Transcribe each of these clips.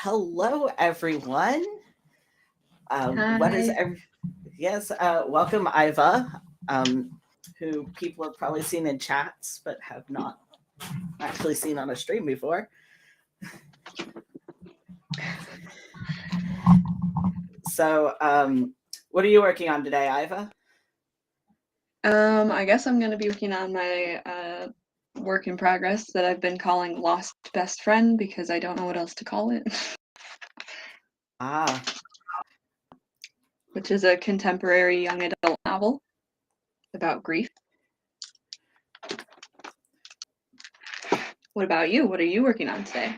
Hello, everyone. What is Hi. yes? Welcome, Iva, who people have probably seen in chats but have not actually seen on a stream before. So, what are you working on today, Iva? I guess I'm gonna be working on my work in progress that I've been calling Lost Best Friend because I don't know what else to call it, Ah, which is a contemporary young adult novel about grief. What about you? What are you working on today?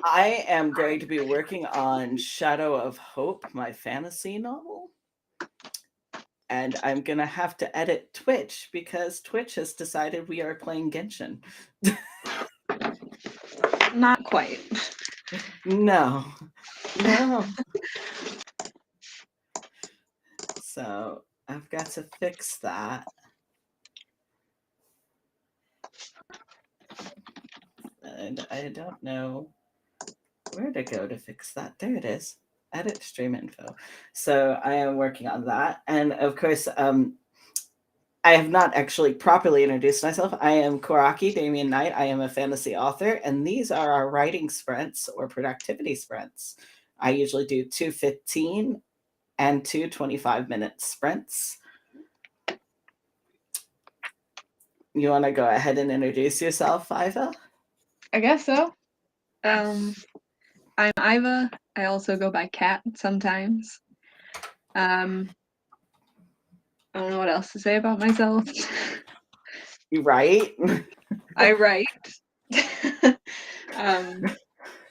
I am going to be working on Shadow of Hope, my fantasy novel. And I'm going to have to edit Twitch because Twitch has decided we are playing Genshin. Not quite. No. No. So I've got to fix that. And I don't know where to go to fix that. There it is. Edit stream info. So I am working on that. And of course, I have not actually properly introduced myself. I am Koraki Damian Knight. I am a fantasy author, and these are our writing sprints or productivity sprints. I usually do 2:15 and 2:25-minute sprints. You want to go ahead and introduce yourself, Iva? I guess so. I'm Iva. I also go by Kat sometimes. I don't know what else to say about myself. You write? I write.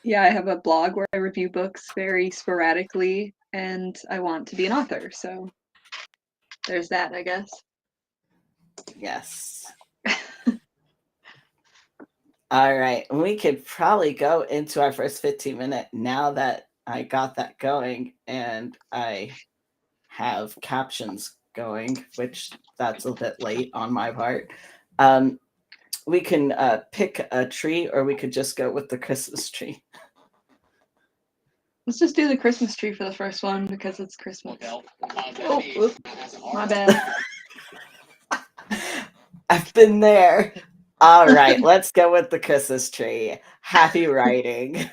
Yeah, I have a blog where I review books very sporadically, and I want to be an author, so there's that, I guess. Yes. All right. We could probably go into our first 15-minute now that I got that going and I have captions going, which that's a bit late on my part. We can pick a tree or we could just go with the Christmas tree. Let's just do the Christmas tree for the first one because it's Christmas. Oh, my bad. I've been there. All right, let's go with the Christmas tree. Happy writing.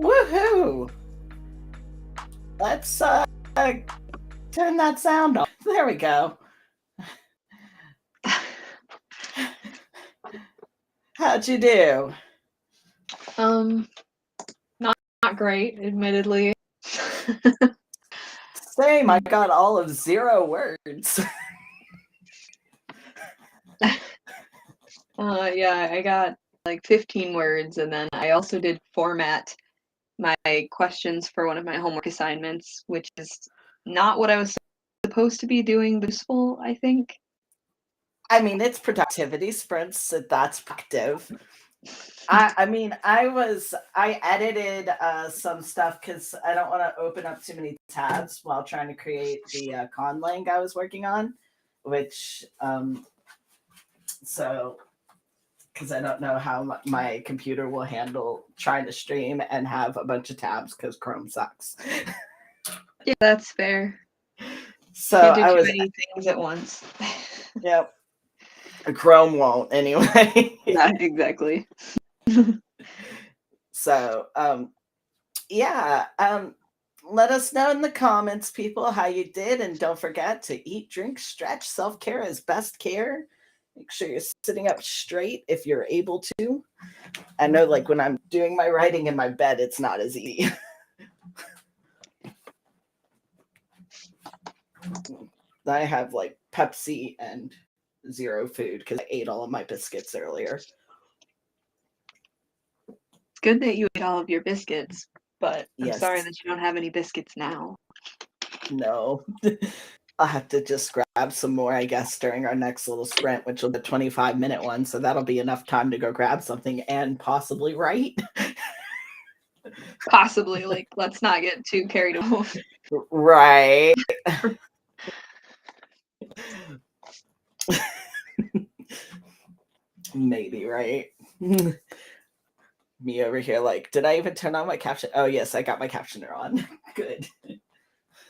Woohoo! Let's turn that sound off. There we go. How'd you do? Not great, admittedly. Same, I got all of 0 words. Yeah, I got like 15 words, and then I also did format my questions for one of my homework assignments, which is not what I was supposed to be doing, but useful, I think. I mean, it's productivity sprints, so that's productive. I edited some stuff because I don't want to open up too many tabs while trying to create the conlang I was working on, which so because I don't know how my computer will handle trying to stream and have a bunch of tabs because Chrome sucks. Yeah, that's fair. So Can't do I too was, many things at once. yep. Chrome won't anyway. Yeah, exactly. So yeah, let us know in the comments, people, how you did, and don't forget to eat, drink, stretch. Self-care is best care. Make sure you're sitting up straight if you're able to. I know, like, when I'm doing my writing in my bed, it's not as easy. I have like Pepsi and 0 food because I ate all of my biscuits earlier. It's good that you ate all of your biscuits, but I'm Yes. sorry that you don't have any biscuits now. No. I'll have to just grab some more, I guess, during our next little sprint, which will be a 25-minute one. So that'll be enough time to go grab something and possibly write. Possibly, like, let's not get too carried away. Right. Maybe, right? Me over here, like, did I even turn on my caption? Oh, yes, I got my captioner on. Good.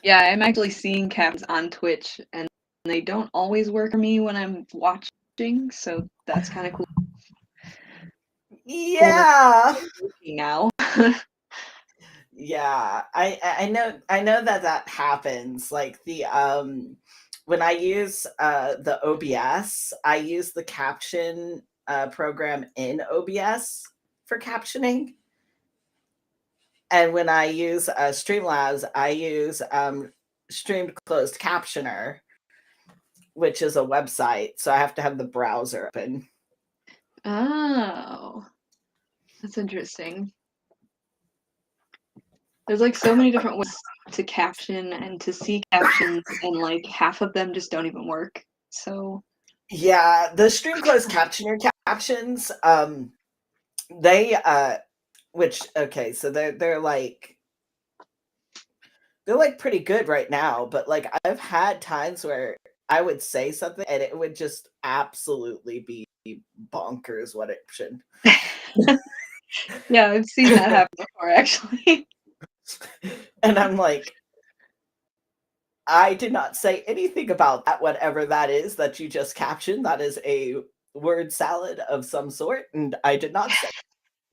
Yeah, I'm actually seeing caps on Twitch, and they don't always work for me when I'm watching, so that's kind of cool. Yeah. Now. Yeah, I know that happens. Like the when I use the OBS, I use the caption program in OBS for captioning. And when I use Streamlabs, I use Streamed Closed Captioner, which is a website. So I have to have the browser open. Oh, that's interesting. There's like so many different ways to caption and to see captions, and like half of them just don't even work. So Yeah, the Stream Closed Captioner captions, they which okay, so they're like pretty good right now, but like I've had times where I would say something and it would just absolutely be bonkers what it should. yeah, I've seen that happen before actually. And I'm like, I did not say anything about that, whatever that is that you just captioned. That is a word salad of some sort, and I did not say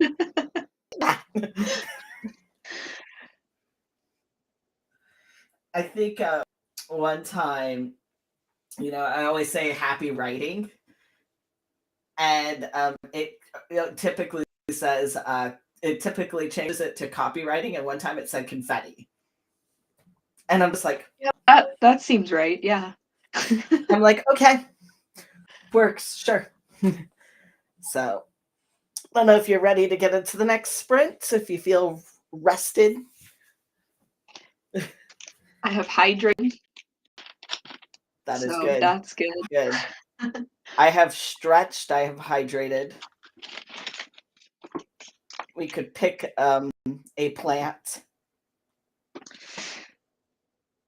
that. I think one time, I always say happy writing, and it typically says it typically changes it to copywriting, and one time it said confetti, and I'm just like, Yeah, that seems right. Yeah. I'm like, okay, works, sure. So I don't know if you're ready to get into the next sprint, if you feel rested. I have hydrated. That is so good. That's good. Good. I have stretched. I have hydrated. We could pick a plant.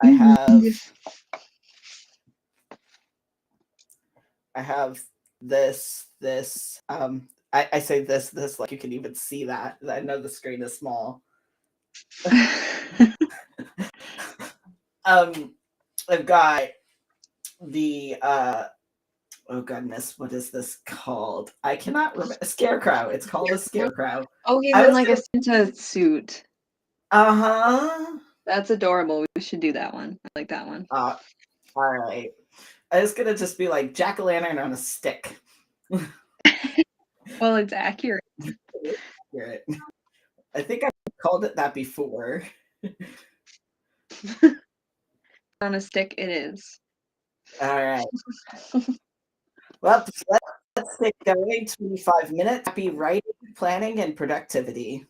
I have this. I say this like you can even see that. I know the screen is small. I've got the Oh goodness, what is this called? I cannot remember. Scarecrow. It's called a scarecrow. Oh, he's I in was like a gonna. Santa suit. Uh-huh. That's adorable. We should do that one. I like that one. All right. I was gonna just be like jack-o'-lantern on a stick. Well, it's accurate. Accurate. I think I've called it that before. On a stick, it is. All right. Well, let's get going. 25 minutes. Happy writing, planning, and productivity.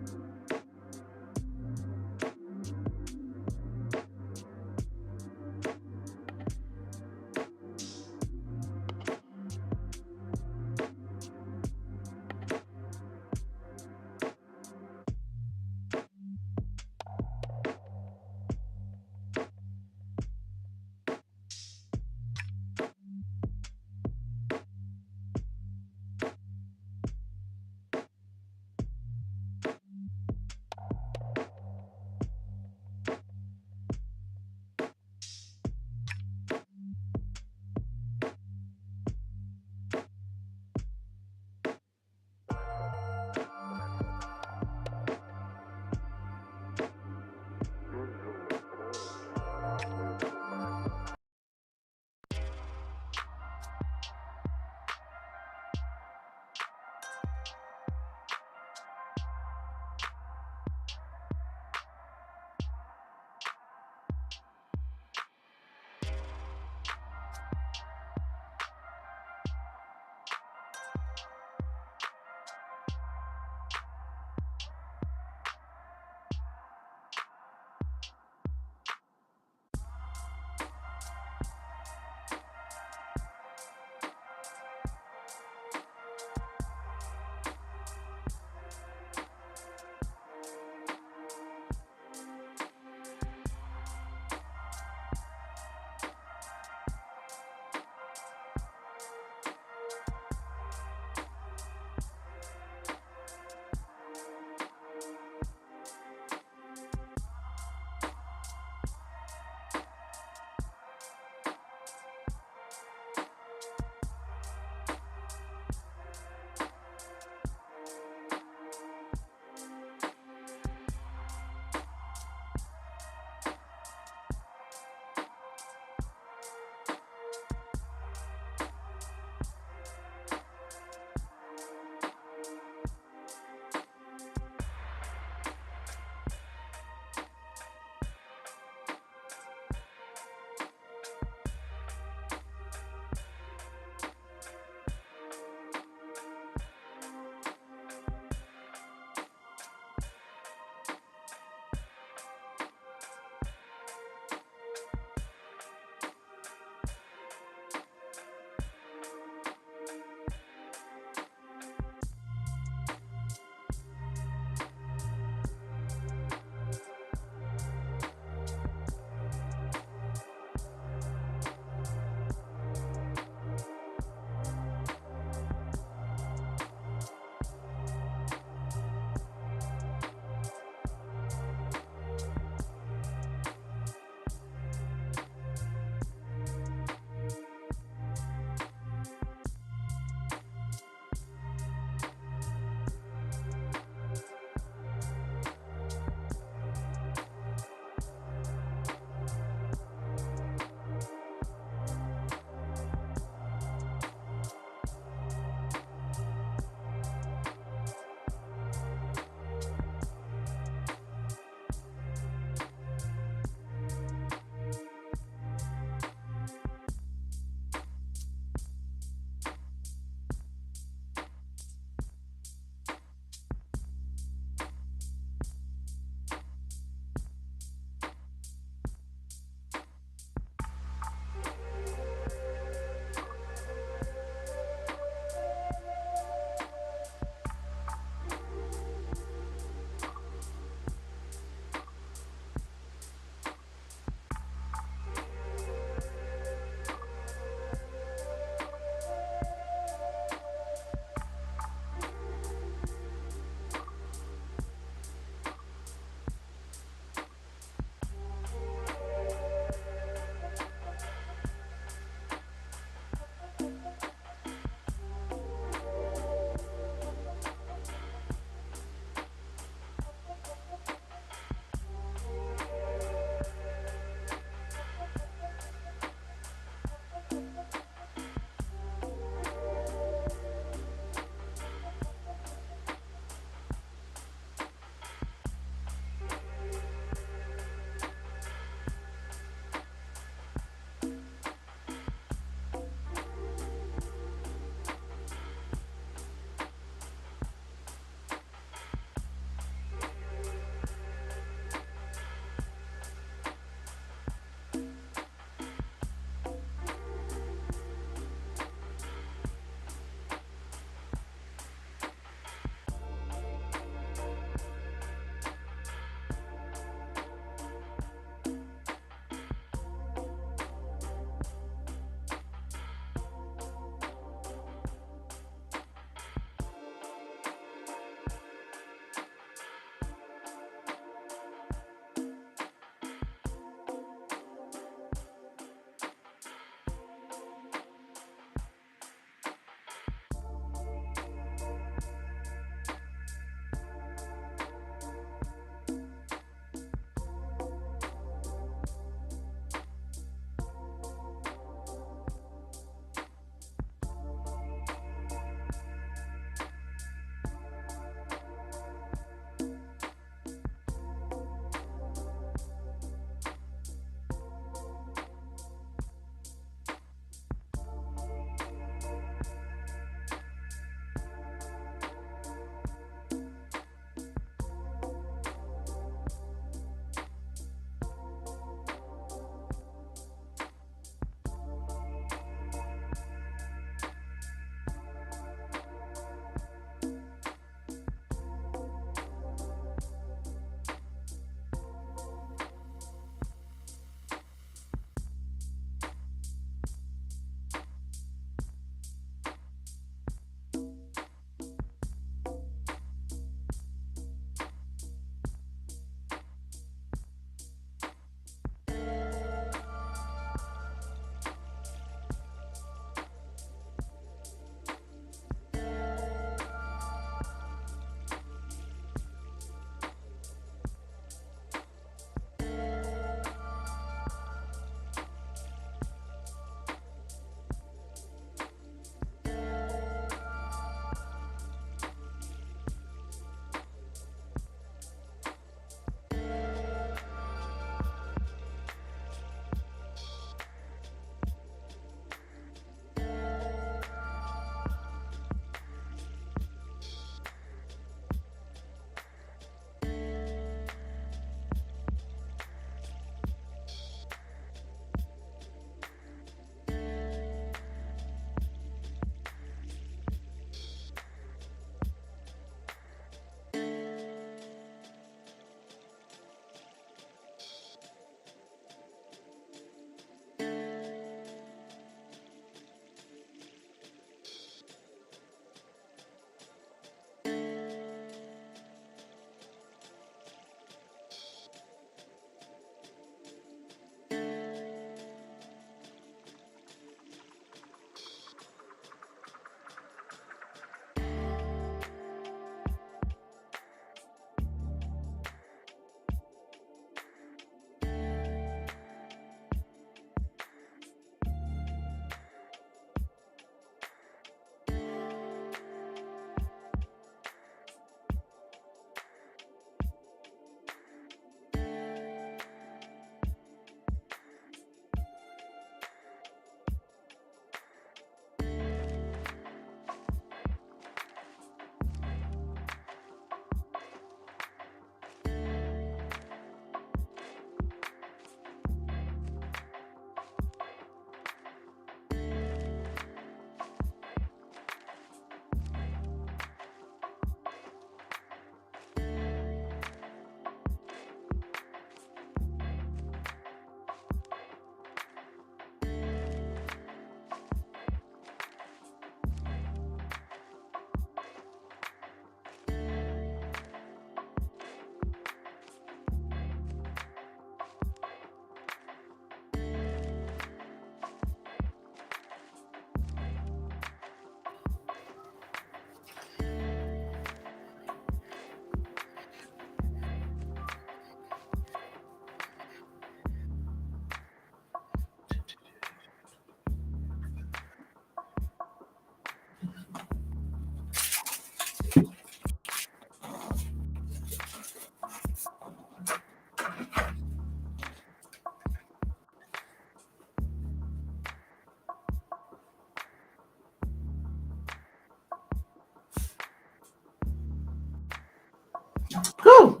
Whew,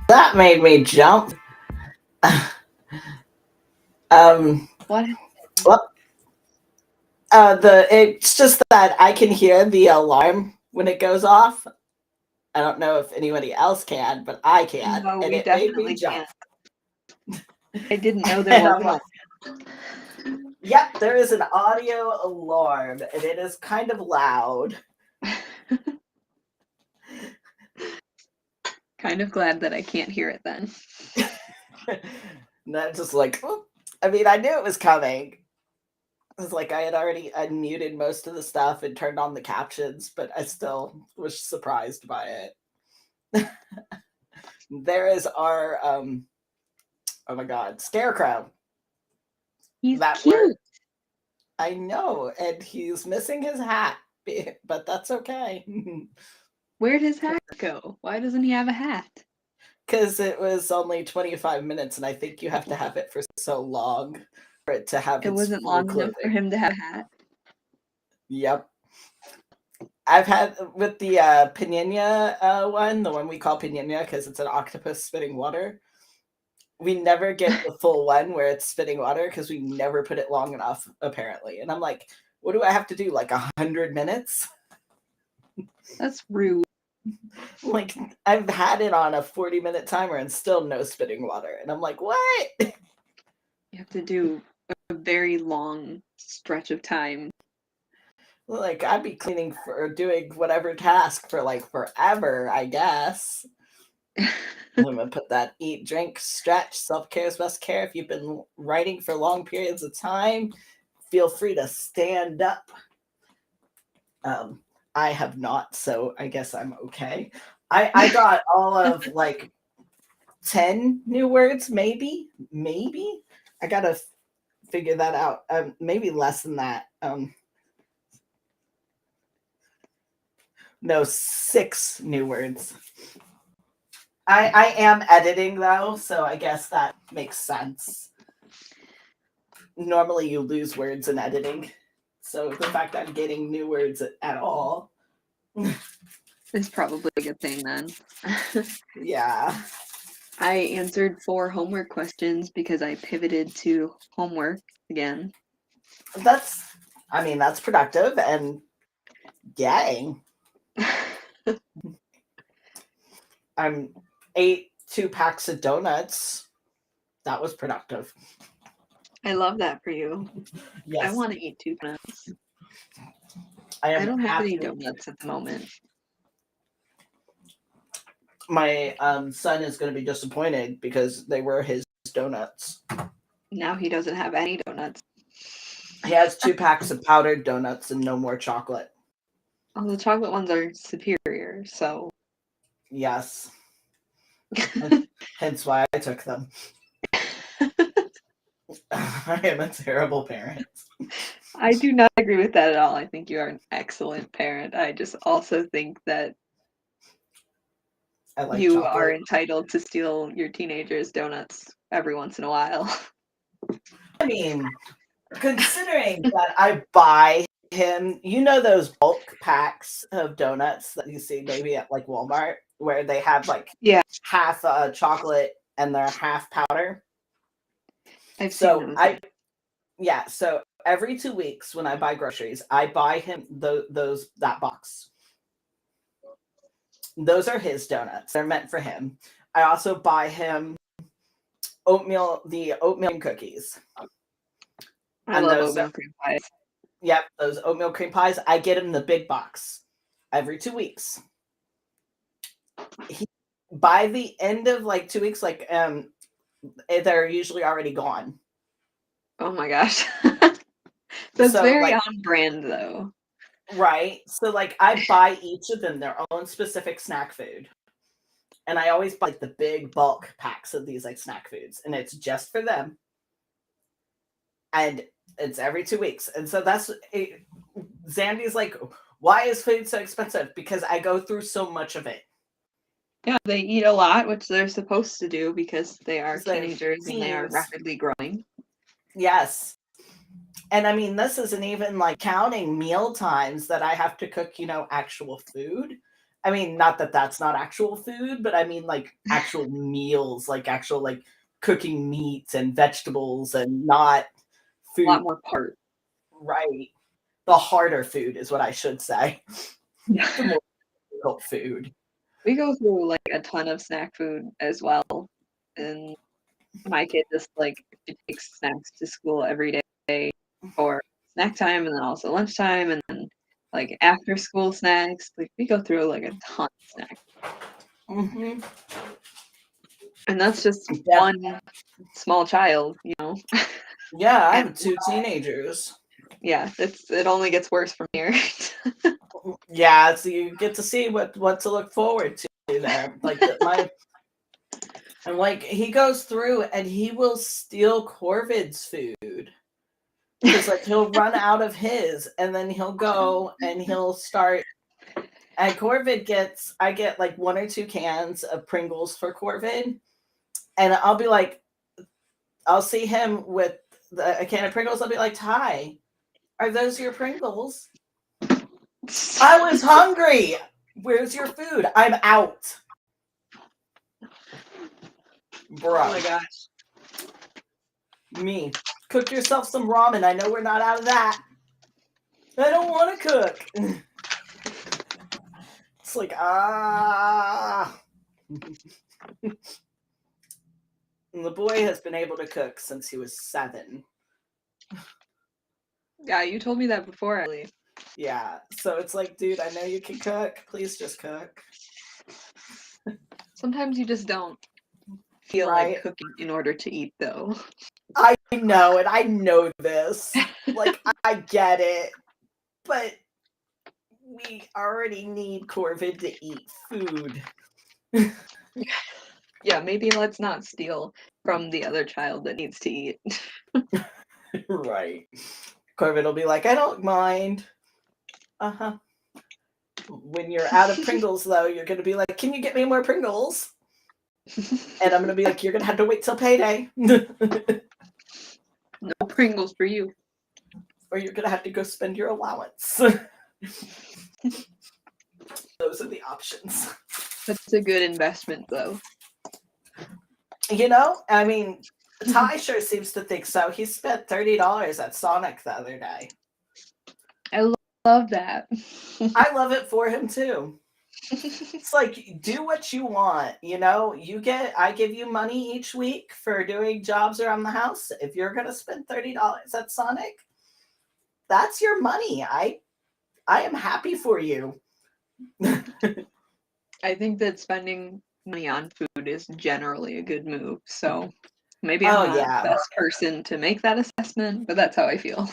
that made me jump. What? Well, it's just that I can hear the alarm when it goes off. I don't know if anybody else can, but I can, No, and we it made me definitely jump. can't. I didn't know there And was I'm one. like, yep, there is an audio alarm, and it is kind of loud. Kind of glad that I can't hear it then. And I'm just like, oh. I mean, I knew it was coming. It was like I had already unmuted most of the stuff and turned on the captions, but I still was surprised by it. There is our oh my god, scarecrow. He's That cute. word. I know, and he's missing his hat, but that's okay. Where'd his hat go? Why doesn't he have a hat? Because it was only 25 minutes, and I think you have to have it for so long for it to have It its wasn't full long enough for clothing. him to have a hat. Yep. I've had with the Pinina one, the one we call Pinina because it's an octopus spitting water. We never get the full one where it's spitting water because we never put it long enough, apparently. And I'm like, what do I have to do? Like 100 minutes? That's rude. Like, I've had it on a 40-minute timer and still no spitting water. And I'm like, what? You have to do a very long stretch of time. Like, I'd be cleaning for doing whatever task for like forever, I guess. I'm gonna put that eat, drink, stretch, self-care is best care. If you've been writing for long periods of time, feel free to stand up. I have not, so I guess I'm okay. I got all of like 10 new words, maybe. I gotta figure that out. Maybe less than that. No, 6 new words. I am editing though, so I guess that makes sense. Normally you lose words in editing. So the fact I'm getting new words at all. It's probably a good thing then. Yeah. I answered 4 homework questions because I pivoted to homework again. That's productive and yay. I'm ate 2 packs of donuts. That was productive. I love that for you. Yes. I want to eat 2 donuts. I don't have any absolutely- donuts at the moment. My son is going to be disappointed because they were his donuts. Now he doesn't have any donuts. He has 2 packs of powdered donuts and no more chocolate. Oh, the chocolate ones are superior, so. Yes. Hence why I took them. I am a terrible parent. I do not agree with that at all. I think you are an excellent parent. I just also think that I like you chocolate. are entitled to steal your teenager's donuts every once in a while. I mean, considering that I buy him, those bulk packs of donuts that you see maybe at like Walmart where they have like half chocolate and they're half powder. I've seen those. So every 2 weeks when I buy groceries, I buy him that box. Those are his donuts. They're meant for him. I also buy him the oatmeal cookies. I love oatmeal cream pies. Yep, those oatmeal cream pies. I get him the big box every 2 weeks. By the end of like 2 weeks, like they're usually already gone. Oh my gosh. That's very on brand though. Right. So like I buy each of them their own specific snack food. And I always buy like the big bulk packs of these like snack foods. And it's just for them. And it's every 2 weeks. And so that's it. Zandy's like, why is food so expensive? Because I go through so much of it. Yeah, they eat a lot, which they're supposed to do because they are teenagers and they are rapidly growing. Yes. And I mean, this isn't even like counting meal times that I have to cook, actual food. I mean, not that that's not actual food, but I mean like actual meals, like actual like cooking meats and vegetables and not A lot food. more part. Right. The harder food is what I should say. Yeah. The more difficult food. We go through like a ton of snack food as well. And my kid just like she takes snacks to school every day for snack time and then also lunchtime and then like after school snacks. Like we go through like a ton of snacks. Mm-hmm. And that's just Yeah. one small child, you know. Yeah, I And have 2 teenagers. yeah, it only gets worse from here. Yeah, so you get to see what to look forward to there. Like and like he goes through and he will steal Corvid's food. Because like he'll run out of his and then he'll go and he'll start and I get like 1 or 2 cans of Pringles for Corvid. And I'll be like, I'll see him with a can of Pringles. I'll be like, Ty, are those your Pringles? I was hungry. Where's your food? I'm out. Bro. Oh my gosh. Me. Cook yourself some ramen. I know we're not out of that. I don't want to cook. It's like, And the boy has been able to cook since he was 7. Yeah, you told me that before, Ali. Yeah. So it's like, dude, I know you can cook. Please just cook. Sometimes you just don't feel Right. like cooking in order to eat, though. I know, and I know this. Like, I get it. But we already need Corvid to eat food. Yeah, maybe let's not steal from the other child that needs to eat. Right. Corvid will be like, I don't mind. Uh-huh. When you're out of Pringles, though, you're going to be like, can you get me more Pringles? And I'm going to be like, you're going to have to wait till payday. No Pringles for you. Or you're going to have to go spend your allowance. Those are the options. That's a good investment, though. You know, I mean, Ty sure seems to think so. He spent $30 at Sonic the other day. I love that. I love it for him too. It's like, do what you want, you know. I give you money each week for doing jobs around the house. If you're gonna spend $30 at Sonic, that's your money. I am happy for you. I think that spending money on food is generally a good move. So maybe Oh, I'm not yeah. the best person to make that assessment, but that's how I feel.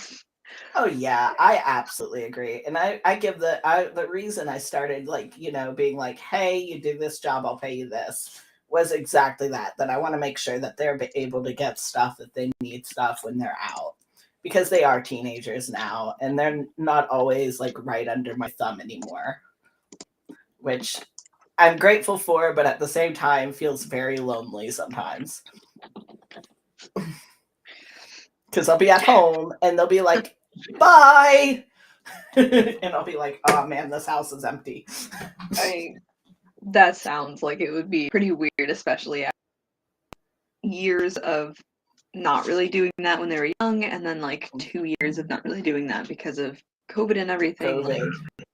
Oh yeah, I absolutely agree. And I give the reason I started like, you know, being like, hey, you do this job, I'll pay you this, was exactly that I want to make sure that they're able to get stuff that they need stuff when they're out. Because they are teenagers now and they're not always like right under my thumb anymore. Which I'm grateful for, but at the same time feels very lonely sometimes. Because I'll be at home and they'll be like, bye. And I'll be like, oh man, this house is empty. That sounds like it would be pretty weird, especially after years of not really doing that when they were young, and then like 2 years of not really doing that because of COVID and everything. COVID. Like,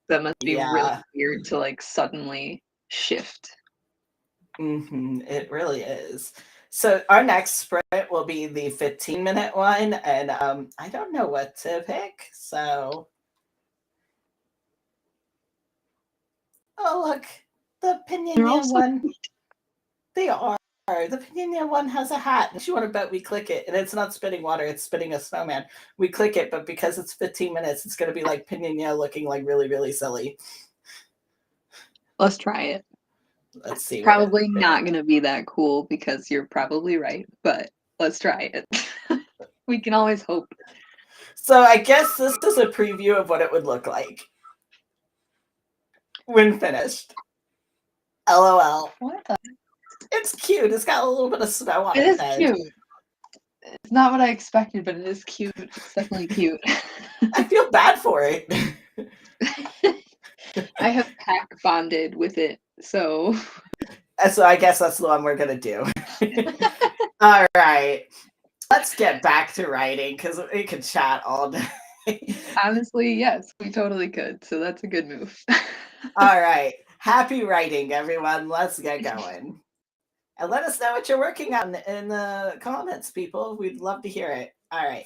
that must be Yeah. really weird to like suddenly shift. It really is. So our next sprint will be the 15-minute one, and I don't know what to pick. So, oh look, the Pinina one. They are. The Pinina one has a hat. If you want to bet, we click it, and it's not spitting water; it's spitting a snowman. We click it, but because it's 15 minutes, it's going to be like Pinina looking like really, really silly. Let's try it. Let's see. Probably not going to be that cool because you're probably right, but let's try it. We can always hope. So I guess this is a preview of what it would look like when finished. LOL. What the? It's cute. It's got a little bit of snow on It its is head. cute. It's not what I expected, but it is cute. It's definitely cute. I feel bad for it. I have pack bonded with it, so. So I guess that's the one we're gonna do. All right, let's get back to writing because we could chat all day. Honestly, yes, we totally could. So that's a good move. All right, happy writing, everyone. Let's get going. And let us know what you're working on in the comments, people. We'd love to hear it. All right.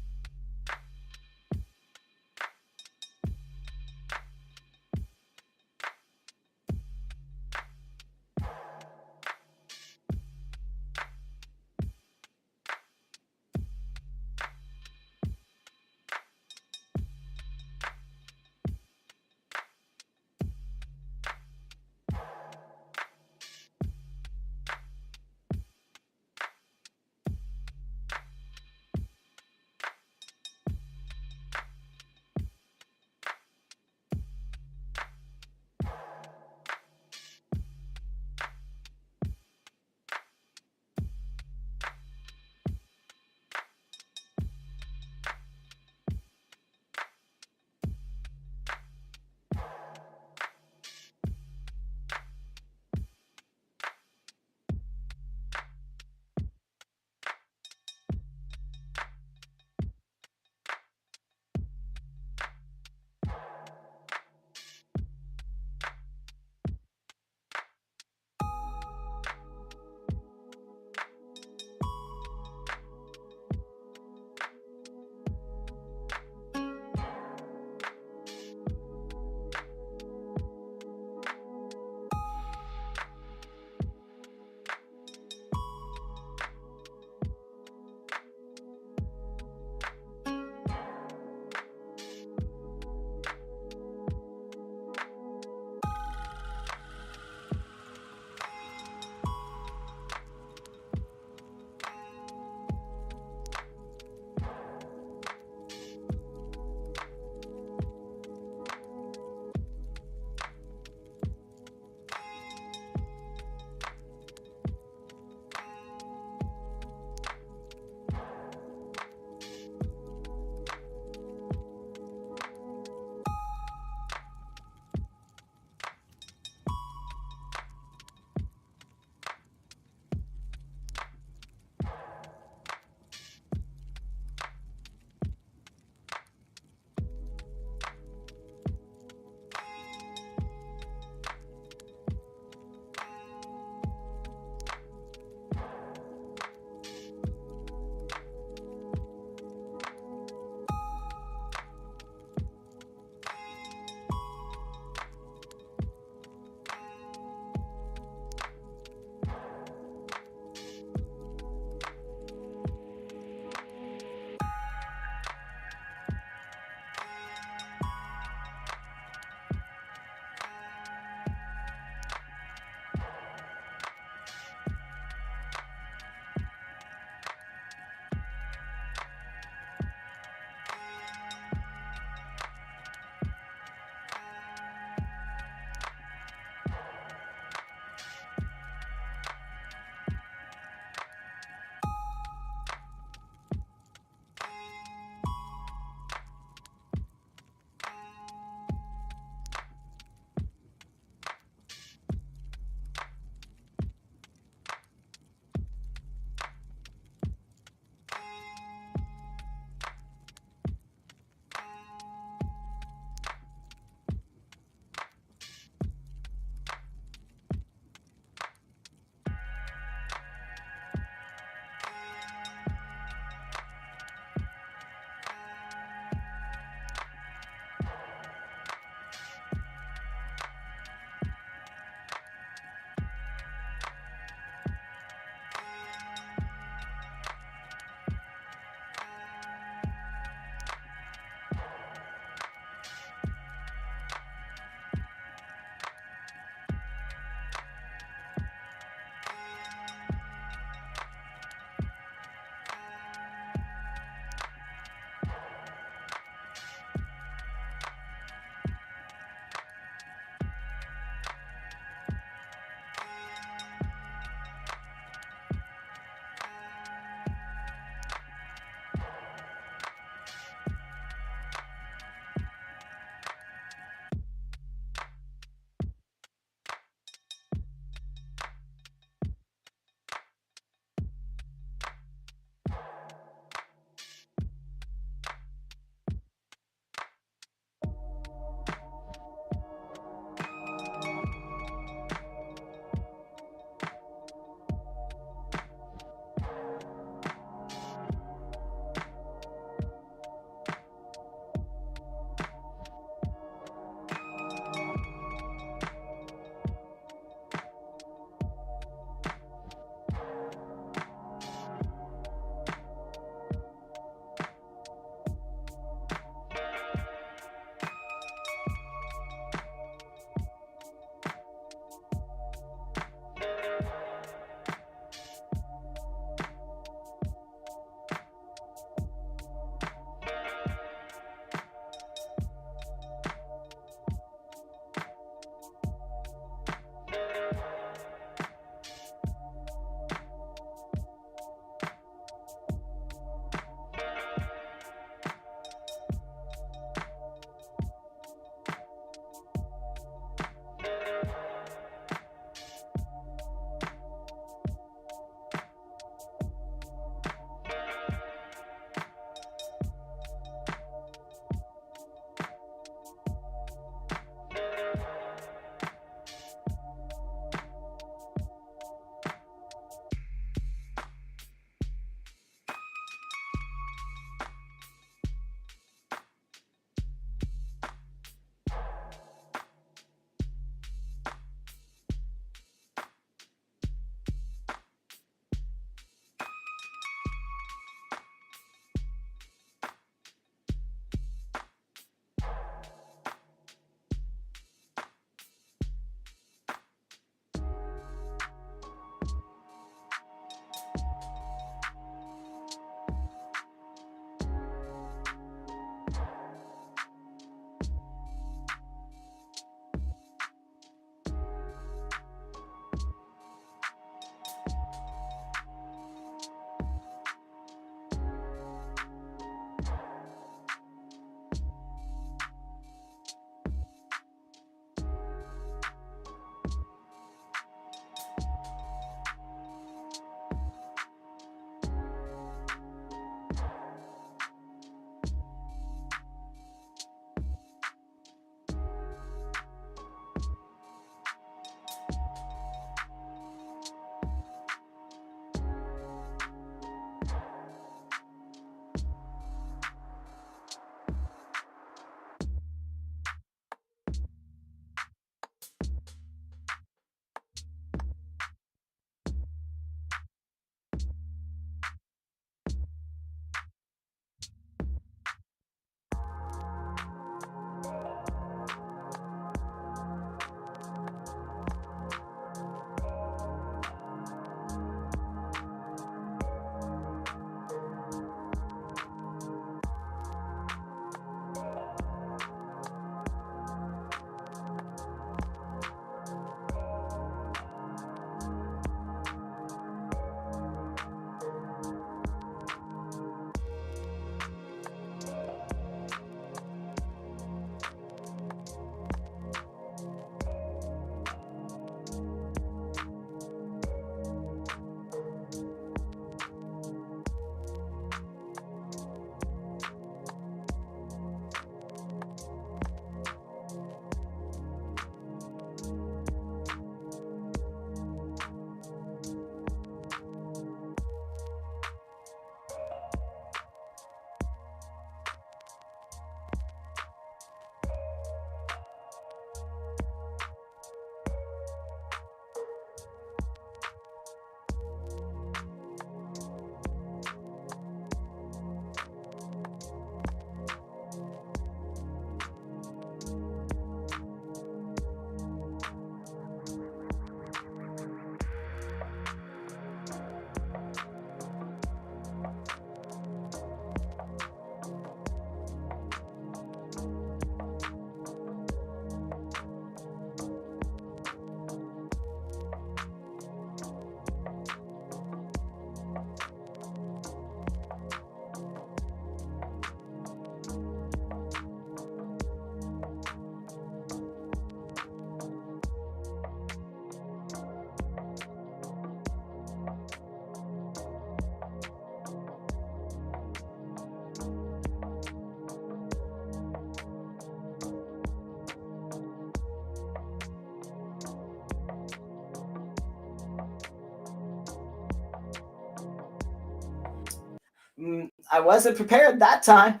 I wasn't prepared that time.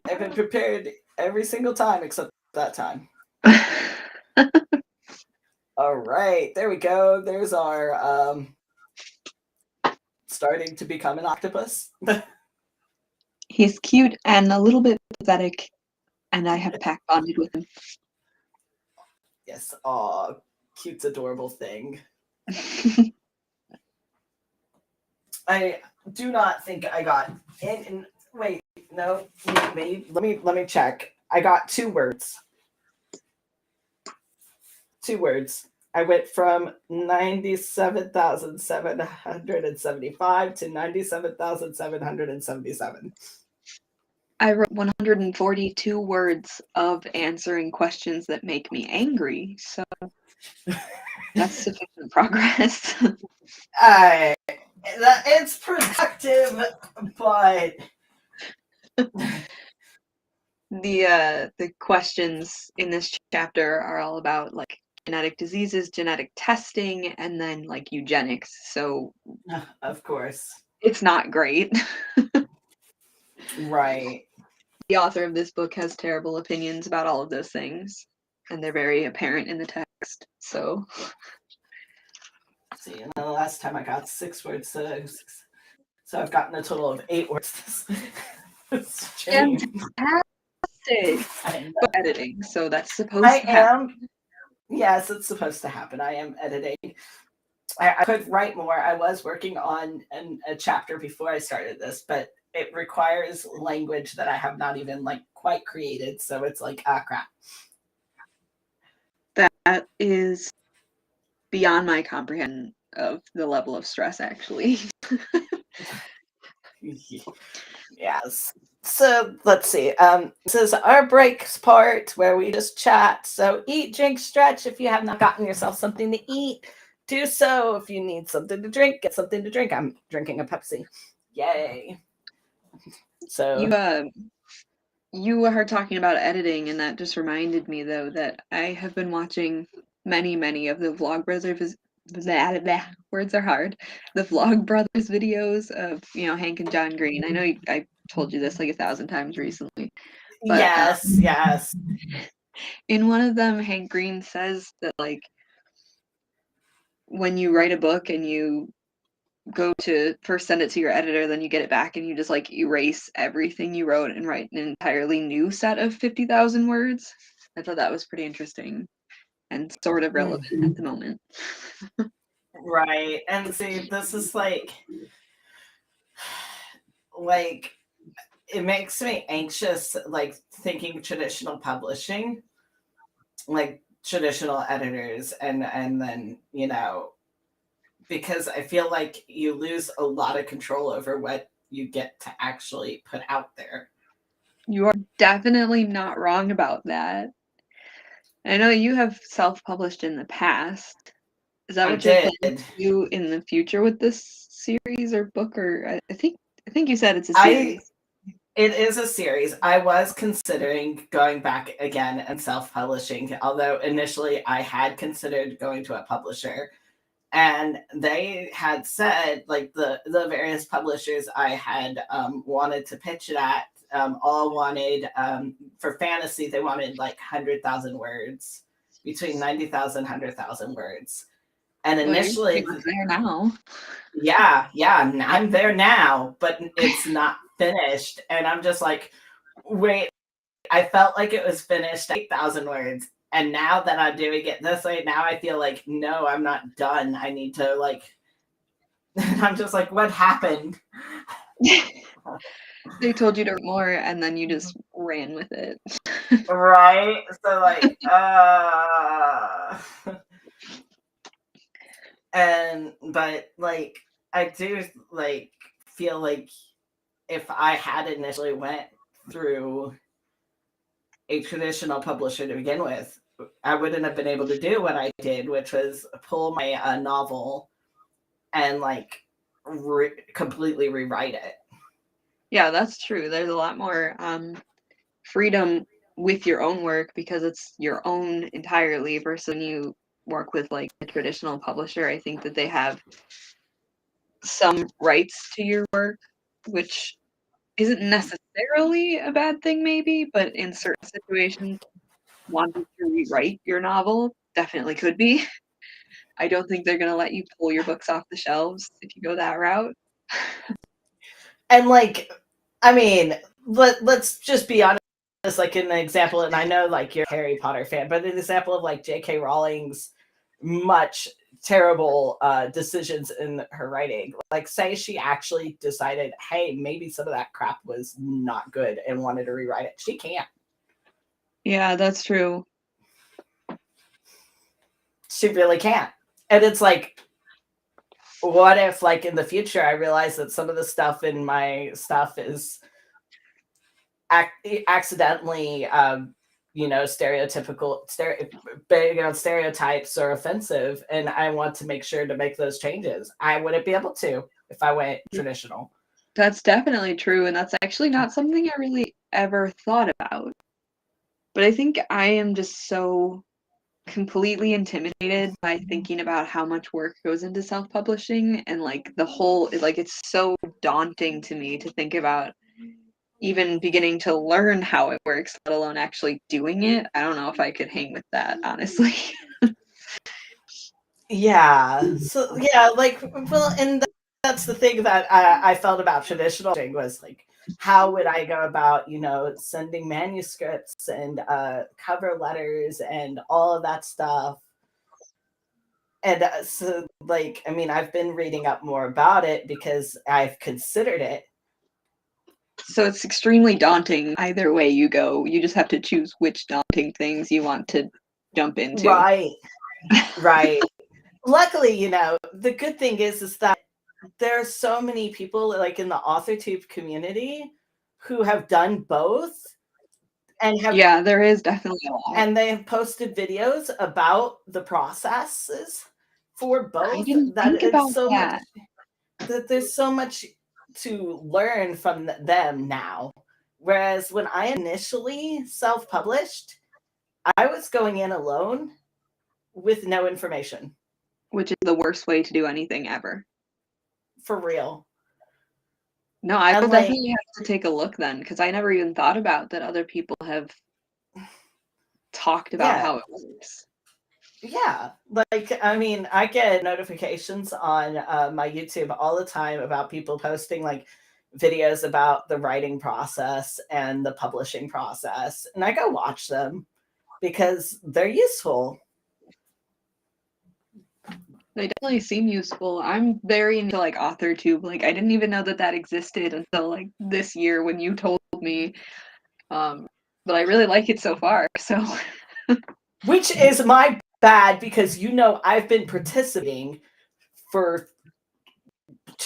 I've been prepared every single time except that time. All right, there we go. There's our starting to become an octopus. He's cute and a little bit pathetic, and I have pack bonded with him. Yes, aw, cute, adorable thing. I do not think I got in wait, no, maybe let me check. I got 2 words. 2 words. I went from 97,775 to 97,777. I wrote 142 words of answering questions that make me angry, so that's sufficient progress. It's productive, but the questions in this chapter are all about like genetic diseases, genetic testing, and then like eugenics. So of course, it's not great. right. The author of this book has terrible opinions about all of those things, and they're very apparent in the text. So See, and the last time I got 6 words, so I've gotten a total of 8 words. fantastic. But editing, so that's supposed I to happen. am. Yes, it's supposed to happen. I am editing. I could write more. I was working on a chapter before I started this, but it requires language that I have not even like quite created. So it's like, ah, crap. That is beyond my comprehension of the level of stress, actually. Yes. So let's see. This is our breaks part where we just chat. So eat, drink, stretch. If you have not gotten yourself something to eat, do so. If you need something to drink, get something to drink. I'm drinking a Pepsi. Yay. So you were talking about editing, and that just reminded me though that I have been watching many of the Vlogbrothers. Words are hard. The Vlogbrothers videos of Hank and John Green. I know I told you this like 1,000 times recently, but yes. in one of them, Hank Green says that like when you write a book and you go to first send it to your editor, then you get it back and you just like erase everything you wrote and write an entirely new set of 50,000 words. I thought that was pretty interesting and sort of relevant at the moment. Right. And see, this is like it makes me anxious, like thinking traditional publishing, like traditional editors, and then because I feel like you lose a lot of control over what you get to actually put out there. You are definitely not wrong about that. I know you have self-published in the past. Is that what you're planning to do in the future with this series or book? Or I think you said it's a series. It is a series. I was considering going back again and self-publishing, although initially I had considered going to a publisher. And they had said, like the various publishers I had wanted to pitch it at, all wanted for fantasy. They wanted like 100,000 words, between 90,000 100,000 words. And initially, you're there now. Yeah, I'm there now, but it's not finished. And I'm just like, wait, I felt like it was finished at 8,000 words. And now that I'm doing it this way, now I feel like, no, I'm not done. I need to like, I'm just like, what happened? They told you to write more and then you just ran with it. Right? So like, but like, I do like feel like if I had initially went through a traditional publisher to begin with, I wouldn't have been able to do what I did, which was pull my novel and like completely rewrite it. Yeah, that's true. There's a lot more freedom with your own work because it's your own entirely versus when you work with like a traditional publisher, I think that they have some rights to your work, which isn't necessarily a bad thing, maybe, but in certain situations, wanting to rewrite your novel definitely could be. I don't think they're going to let you pull your books off the shelves if you go that route. And like, I mean, let's just be honest, like an example, and I know like you're a Harry Potter fan, but an example of like J.K. Rowling's much terrible decisions in her writing. Like, say she actually decided, hey, maybe some of that crap was not good and wanted to rewrite it. She can't. Yeah, that's true. She really can't. And it's like, what if like in the future I realize that some of the stuff in my stuff is accidentally stereotypical stereotypes or offensive, and I want to make sure to make those changes. I wouldn't be able to if I went traditional. That's definitely true, and that's actually not something I really ever thought about. But I think I am just so completely intimidated by thinking about how much work goes into self-publishing, and like the whole, like, it's so daunting to me to think about even beginning to learn how it works, let alone actually doing it. I don't know if I could hang with that, honestly. Yeah. So yeah, like, well, and that's the thing that I felt about traditional thing was like, how would I go about, sending manuscripts and cover letters and all of that stuff. And so, like, I mean, I've been reading up more about it because I've considered it. So it's extremely daunting either way you go. You just have to choose which daunting things you want to jump into. Right. Right. Luckily, the good thing is that there are so many people like in the AuthorTube community who have done both and have Yeah, there is definitely a lot. and they have posted videos about the processes for both. I didn't That think about it's so that. much that there's so much to learn from them now. Whereas when I initially self-published, I was going in alone with no information. Which is the worst way to do anything ever. For real. No, I And will like, definitely have to take a look then, because I never even thought about that other people have talked about yeah. how it works. Yeah, like, I mean, I get notifications on my YouTube all the time about people posting like videos about the writing process and the publishing process, and I go watch them because they're useful. They definitely seem useful. I'm very into like AuthorTube. Like, I didn't even know that that existed until like this year when you told me. But I really like it so far. So, Which is my bad because I've been participating for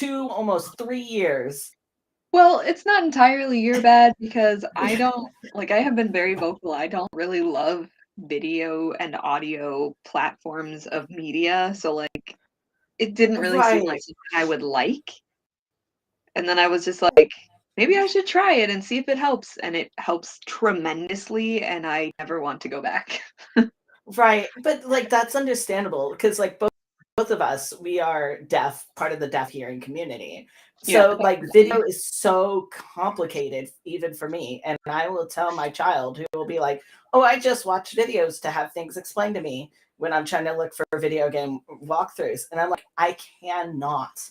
almost 3 years. well, it's not entirely your bad because I don't like. I have been very vocal. I don't really love video and audio platforms of media. So like, it didn't really seem like Right. something I would like. And then I was just like, maybe I should try it and see if it helps. And it helps tremendously. And I never want to go back. Right. But like that's understandable because like both of us, we are deaf, part of the deaf hearing community. Yeah, So like definitely. video is so complicated even for me. And I will tell my child who will be like, oh, I just watch videos to have things explained to me when I'm trying to look for video game walkthroughs. And I'm like, I cannot.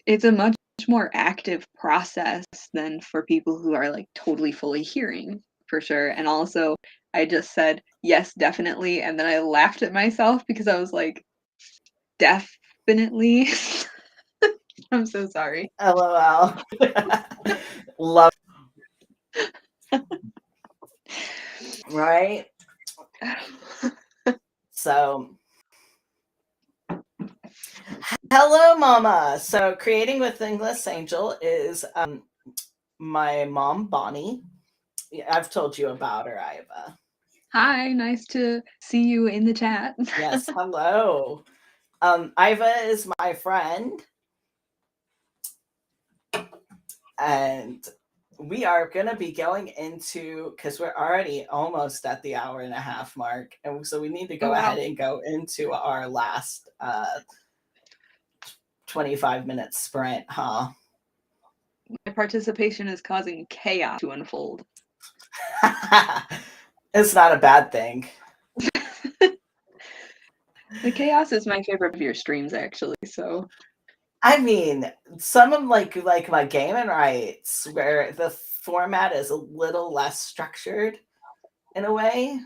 It's a much more active process than for people who are like totally fully hearing, for sure. And also, I just said, yes, definitely. And then I laughed at myself because I was like, definitely. I'm so sorry. LOL. Love. Right. So hello, Mama. So, creating with English Angel is my mom, Bonnie. I've told you about her, Iva. Hi, nice to see you in the chat. Yes, hello. Iva is my friend, and we are going to be going into, because we're already almost at the hour and a half mark. And so we need to Oh, go wow. ahead and go into our last 25-minute sprint, huh? My participation is causing chaos to unfold. It's not a bad thing. The chaos is my favorite of your streams, actually. So I mean, some of like my gaming rights, where the format is a little less structured in a way.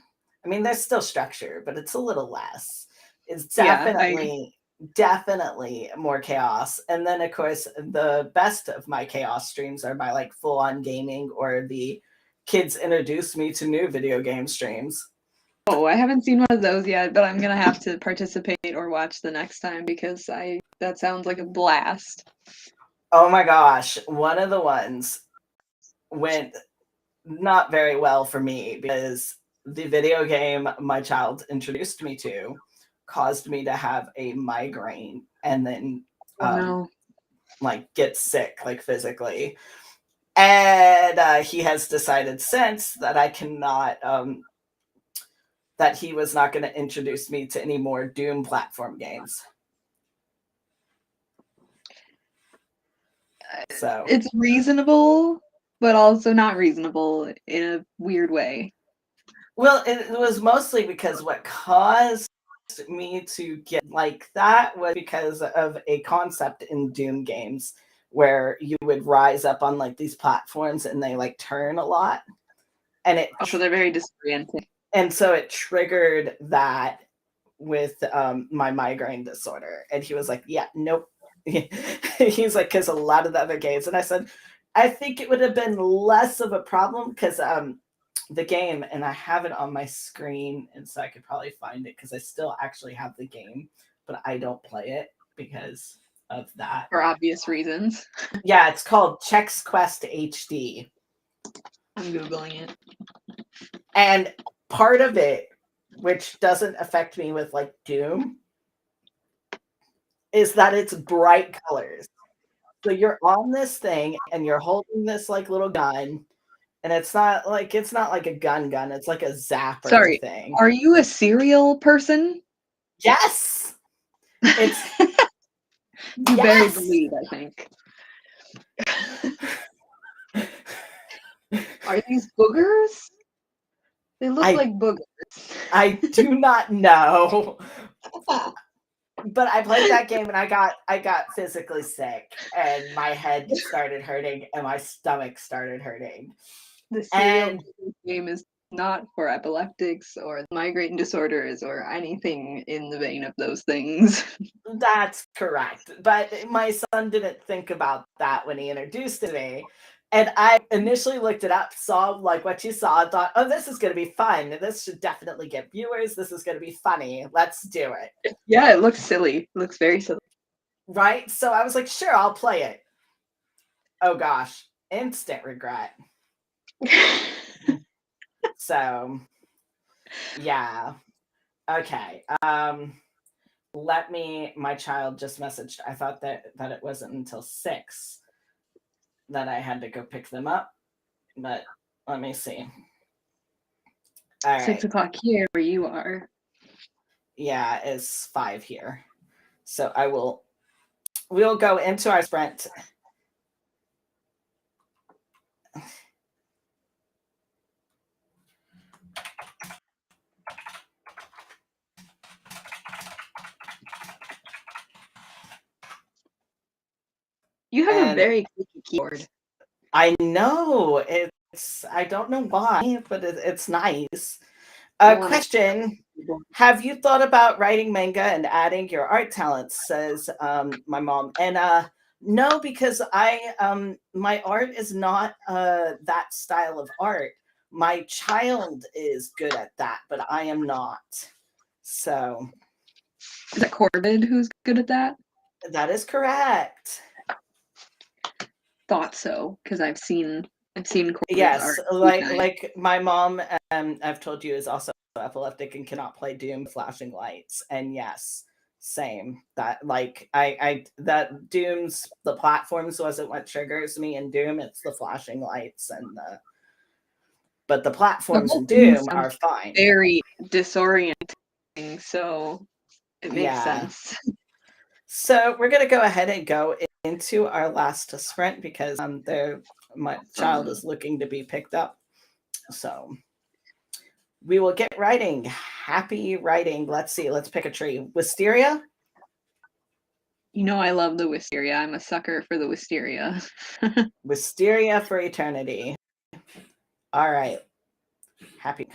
I mean, there's still structure, but it's a little less. It's definitely more chaos. And then of course the best of my chaos streams are my like full on gaming or the kids introduce me to new video game streams. Oh, I haven't seen one of those yet, but I'm gonna have to participate or watch the next time because that sounds like a blast. Oh my gosh, one of the ones went not very well for me because the video game my child introduced me to caused me to have a migraine and then No. like get sick like physically. And he has decided since that I cannot that he was not going to introduce me to any more Doom platform games. So it's reasonable, but also not reasonable in a weird way. Well, it was mostly because what caused me to get like that was because of a concept in Doom games where you would rise up on like these platforms and they like turn a lot. And so they're very disorienting. And so it triggered that with my migraine disorder. And he was like, yeah, nope. He's like, because a lot of the other games. And I said, I think it would have been less of a problem because the game, and I have it on my screen, and so I could probably find it because I still actually have the game, but I don't play it because of that. For obvious reasons. Yeah, it's called Chex Quest HD. I'm Googling it. And part of it, which doesn't affect me with like Doom, is that it's bright colors. So you're on this thing and you're holding this like little gun, and it's not like a gun, it's like a zapper Sorry, thing. Are you a cereal person? Yes. It's you buried the lead, I think. Are these boogers? They look like boogers. I do not know. But I played that game and I got physically sick and my head started hurting and my stomach started hurting. The cereal game is not for epileptics or migraine disorders or anything in the vein of those things. That's correct. But my son didn't think about that when he introduced it to me. And I initially looked it up, saw like what you saw, and thought, oh, this is going to be fun. This should definitely get viewers. This is going to be funny. Let's do it. Yeah, it looks silly. It looks very silly. Right? So I was like, sure, I'll play it. Oh, gosh. Instant regret. So, yeah. Okay. My child just messaged. I thought that it wasn't until 6 that I had to go pick them up, but let me see. All right. 6 o'clock here where you are. Yeah, it's 5 here. So we'll go into our sprint. You have a very clicky keyboard. I know. I don't know why, but it's nice. Question. Have you thought about writing manga and adding your art talents, says my mom. And no, because my art is not that style of art. My child is good at that, but I am not. So is it Corvid who's good at that? That is correct. Thought so, because I've seen Corvid's yes, art. like my mom, I've told you, is also epileptic and cannot play Doom flashing lights. And yes, Same. That like I that Doom's the platforms wasn't what triggers me in Doom. It's the flashing lights and the but the The platforms whole in thing Doom are sounds fine. very disorienting, so it makes Yeah. sense. So we're gonna go ahead and go into our last sprint because my child is looking to be picked up. So we will get writing. Happy writing. Let's see. Let's pick a tree. Wisteria. You know I love the wisteria. I'm a sucker for the wisteria. Wisteria for eternity. All right. Happy.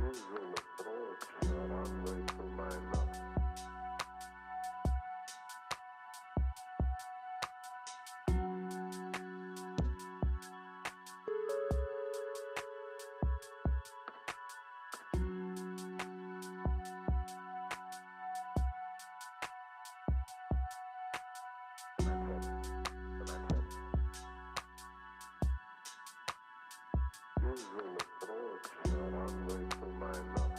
Usual approach that I'm going to line up. Usual approach that I'm going to line up.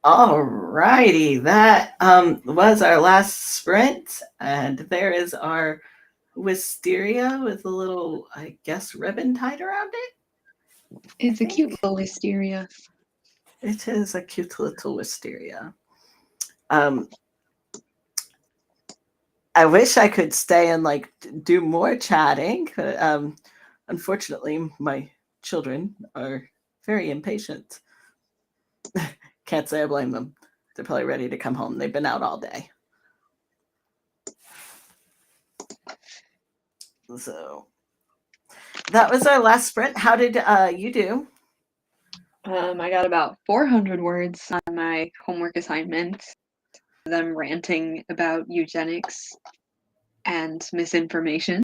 All righty, that was our last sprint, and there is our wisteria with a little, I guess, ribbon tied around it. It's I a cute think little wisteria. it is a cute little wisteria. Um, I wish I could stay and like do more chatting, but unfortunately, my children are very impatient. Can't say I blame them. They're probably ready to come home. They've been out all day. So that was our last sprint. How did you do? I got about 400 words on my homework assignment, them ranting about eugenics and misinformation.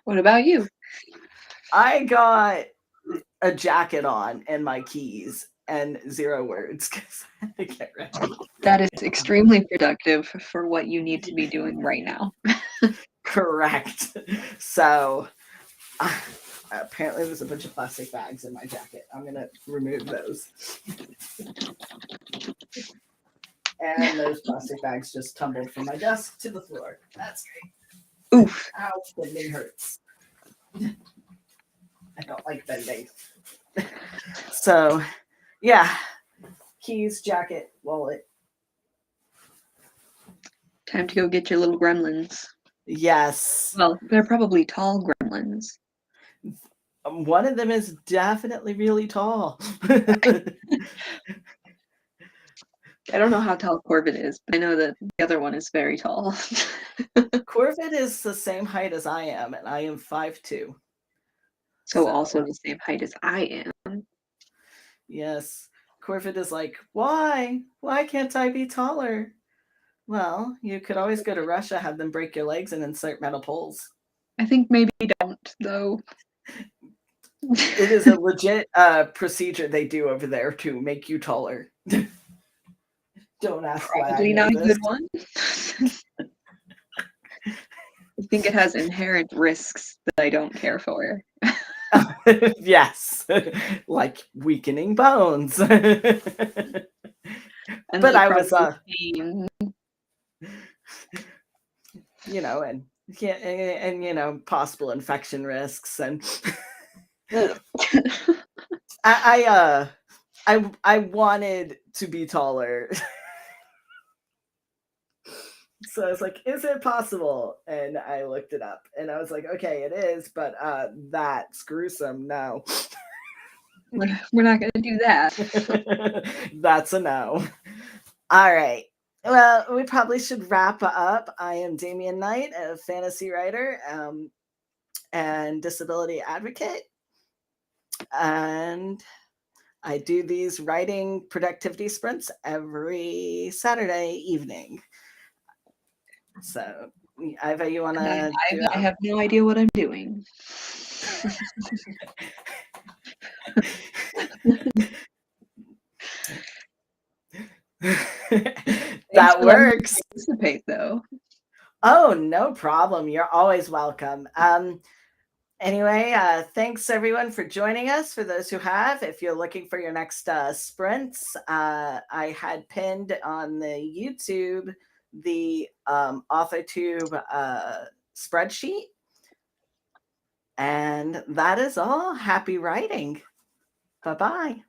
What about you? I got a jacket on and my keys and 0 words because I had to get ready. That is extremely productive for what you need to be doing right now. Correct. So apparently there's a bunch of plastic bags in my jacket. I'm going to remove those. And those plastic bags just tumbled from my desk to the floor. That's great. Oof. Ow, bending hurts. I don't like bending. So, yeah. Keys, jacket, wallet. Time to go get your little gremlins. Yes. Well, they're probably tall gremlins. One of them is definitely really tall. I don't know how tall Corvid is, but I know that the other one is very tall. Corvid is the same height as I am, and I am 5'2". So also the same height as I am. Yes. Corvid is like, why? Why can't I be taller? Well, you could always go to Russia, have them break your legs, and insert metal poles. I think maybe don't, though. It is a legit procedure they do over there to make you taller. Don't ask why I Probably know not a this. good one. I think it has inherent risks that I don't care for. Yes, like weakening bones. And But I like was, pain. you know, and you know, possible infection risks, and I wanted to be taller. So I was like, is it possible? And I looked it up and I was like, okay, it is, but that's gruesome. No. We're not going to do that. That's a no. All right. Well, we probably should wrap up. I am Damian Knight, a fantasy writer and disability advocate. And I do these writing productivity sprints every Saturday evening. So, Iva, you want to do I have no idea what I'm doing. That works. Participate though. Oh, no problem. You're always welcome. Anyway, thanks everyone for joining us. For those who have, if you're looking for your next sprints, I had pinned on the YouTube the AuthorTube spreadsheet. And that is all. Happy writing. Bye-bye.